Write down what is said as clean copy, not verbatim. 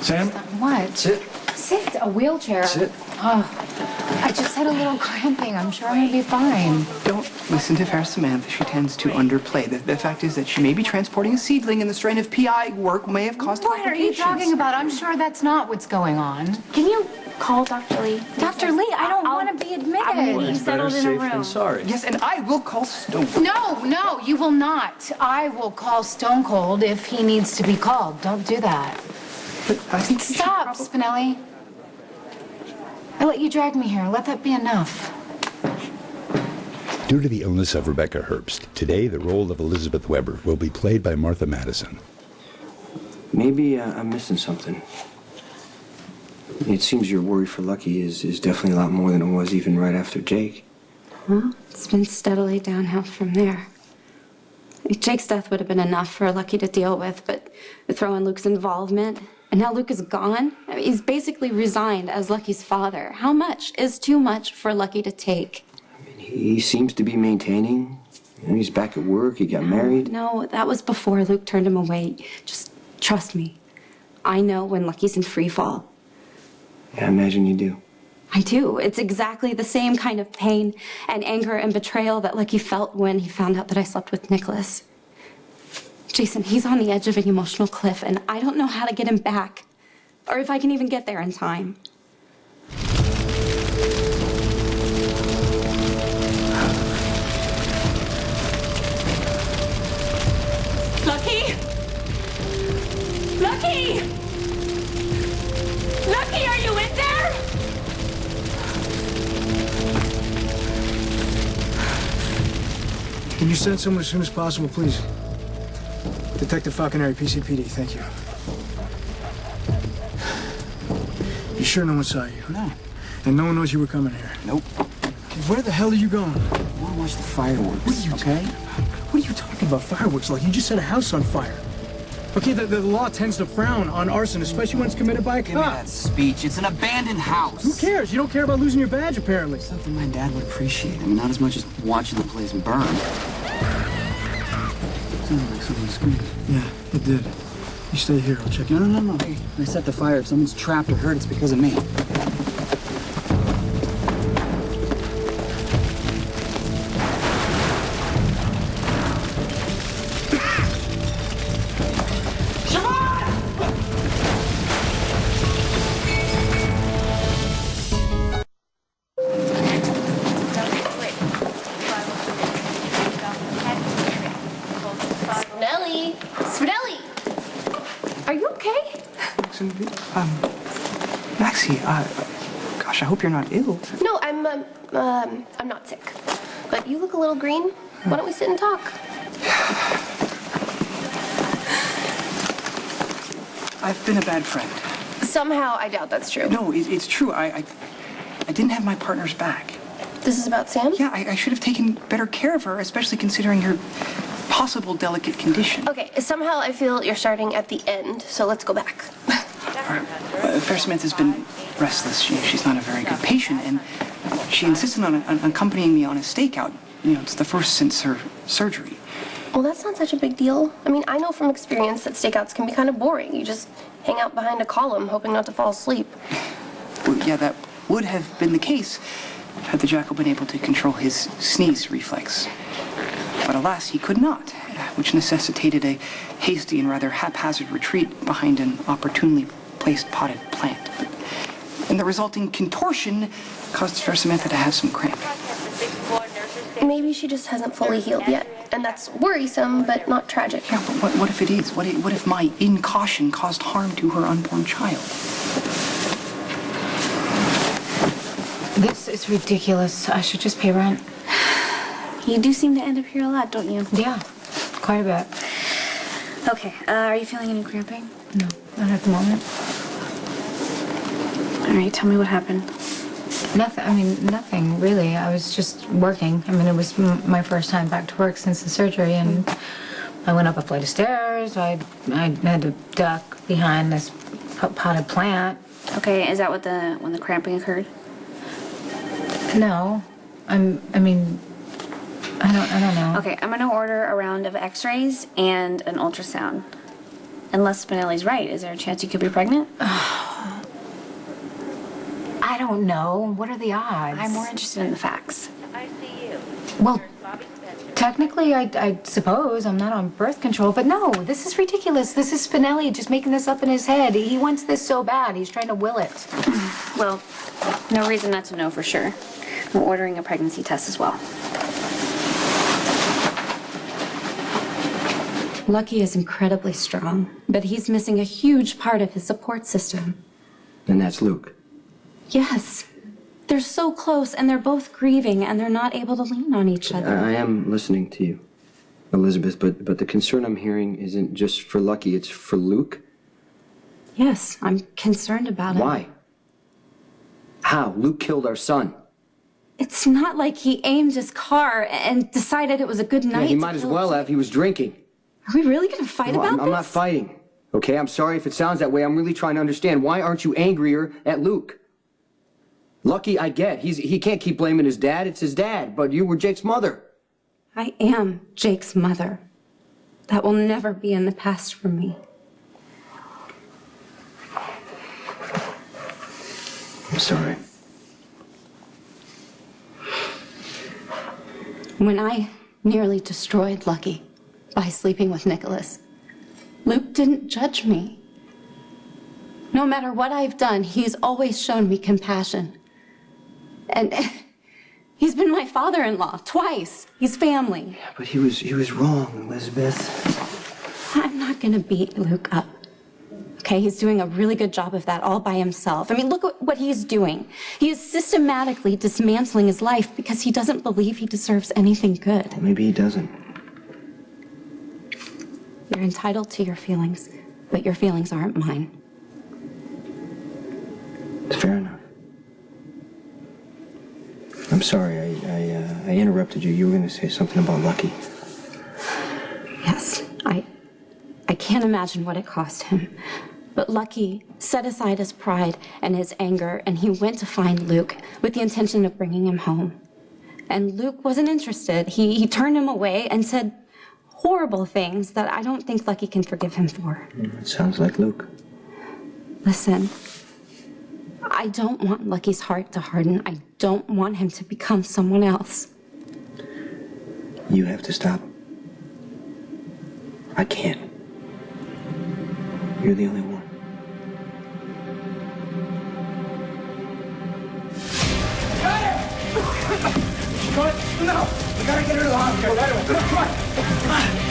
Sam? What? Sit. Sit. A wheelchair. Sit. Oh, I just had a little cramping. I'm sure I'm gonna be fine. Don't listen to Fair Samantha. She tends to underplay. The fact is that she may be transporting a seedling, and the strain of PI work may have caused What are you complications. talking about? I'm sure that's not what's going on. Can you call Dr. Lee? Dr. Lee, I don't want to be admitted. He's settled in a safe room. than sorry. Yes, and I will call Stone. No, you will not. I will call Stone Cold if he needs to be called. Don't do that. But I think you should Stop, Spinelli. I let you drag me here. Let that be enough. Due to the illness of Rebecca Herbst, today the role of Elizabeth Weber will be played by Martha Madison. Maybe I'm missing something. It seems your worry for Lucky is definitely a lot more than it was even right after Jake. Well, it's been steadily downhill from there. Jake's death would have been enough for Lucky to deal with, but throw in Luke's involvement, and now Luke is gone. I mean, he's basically resigned as Lucky's father. How much is too much for Lucky to take? I mean, he seems to be maintaining. And he's back at work. He got married. No, that was before Luke turned him away. Just trust me. I know when Lucky's in free fall. Yeah, I imagine you do. I do. It's exactly the same kind of pain and anger and betrayal that Lucky felt when he found out that I slept with Nicholas. Jason, he's on the edge of an emotional cliff, and I don't know how to get him back, or if I can even get there in time. Lucky! Lucky! Lucky, are you in there? Can you send someone as soon as possible, please? Detective Falconeri, PCPD, thank you. You sure no one saw you? No. And no one knows you were coming here? Nope. Okay, where the hell are you going? I want to watch the fireworks. What are you okay? What are you talking about fireworks like? You just set a house on fire. Okay, the law tends to frown on arson, especially when it's committed by a Give me cop. that speech. It's an abandoned house. Who cares? You don't care about losing your badge, apparently. Something my dad would appreciate. I mean, not as much as watching the place burn. Sounded like someone screamed. Yeah, it did. You stay here. I'll check in. No. Hey, I set the fire. If someone's trapped or hurt, it's because of me. Spinelli! Are you okay? Maxie, gosh, I hope you're not ill. No, I'm not sick. But you look a little green. Why don't we sit and talk? I've been a bad friend. Somehow, I doubt that's true. No, it's true. I didn't have my partner's back. This is about Sam? Yeah, I should have taken better care of her, especially considering her possible delicate condition. Okay, somehow I feel you're starting at the end, so let's go back. Fair Samantha's been restless. She's not a very good patient, and she insisted on accompanying me on a stakeout. You know, it's the first since her surgery. Well, that's not such a big deal. I mean, I know from experience that stakeouts can be kind of boring. You just hang out behind a column hoping not to fall asleep. Well, yeah, that would have been the case had the jackal been able to control his sneeze reflex. But alas, he could not, which necessitated a hasty and rather haphazard retreat behind an opportunely placed potted plant. And the resulting contortion caused Fair Samantha to have some cramp. Maybe she just hasn't fully healed yet, and that's worrisome, but not tragic. Yeah, but what if it is? What if my incaution caused harm to her unborn child? This is ridiculous. I should just pay rent. You do seem to end up here a lot, don't you? Yeah, quite a bit. Okay, are you feeling any cramping? No, not at the moment. All right, tell me what happened. Nothing really. I was just working. I mean, it was my first time back to work since the surgery, and I went up a flight of stairs. I had to duck behind this potted plant. Okay, is that what when the cramping occurred? No, I don't know. Okay, I'm gonna order a round of x-rays and an ultrasound. unless Spinelli's right, is there a chance you could be pregnant? I don't know. What are the odds? I'm more interested in the facts. Well, technically, I suppose I'm not on birth control, but no, this is ridiculous. This is Spinelli just making this up in his head. He wants this so bad. He's trying to will it. Well, no reason not to know for sure. I'm ordering a pregnancy test as well. Lucky is incredibly strong, but he's missing a huge part of his support system. And that's Luke. Yes. They're so close, and they're both grieving, and they're not able to lean on each other. I am listening to you, Elizabeth, but the concern I'm hearing isn't just for Lucky, it's for Luke. Yes, I'm concerned about it. Why? How? Luke killed our son. It's not like he aimed his car and decided it was a good night. Yeah, he might as well have. He was drinking. Are we really going to fight about this? I'm not fighting, okay? I'm sorry if it sounds that way. I'm really trying to understand. Why aren't you angrier at Luke? Lucky, I get. He can't keep blaming his dad. It's his dad. But you were Jake's mother. I am Jake's mother. That will never be in the past for me. I'm sorry. When I nearly destroyed Lucky by sleeping with Nicholas, Luke didn't judge me. No matter what I've done, he's always shown me compassion. And he's been my father-in-law twice. He's family. Yeah, but he was wrong, Elizabeth. I'm not gonna beat Luke up. Okay, he's doing a really good job of that all by himself. I mean, look at what he's doing. He is systematically dismantling his life because he doesn't believe he deserves anything good. Well, maybe he doesn't. You're entitled to your feelings, but your feelings aren't mine. It's fair enough. I'm sorry, I interrupted you. You were going to say something about Lucky. Yes, I can't imagine what it cost him. But Lucky set aside his pride and his anger, and he went to find Luke with the intention of bringing him home. And Luke wasn't interested. He turned him away and said horrible things that I don't think Lucky can forgive him for. It sounds like Luke. Listen, I don't want Lucky's heart to harden. I don't want him to become someone else. You have to stop. I can't. You're the only one. No! We gotta get her to the hospital right away. Come on!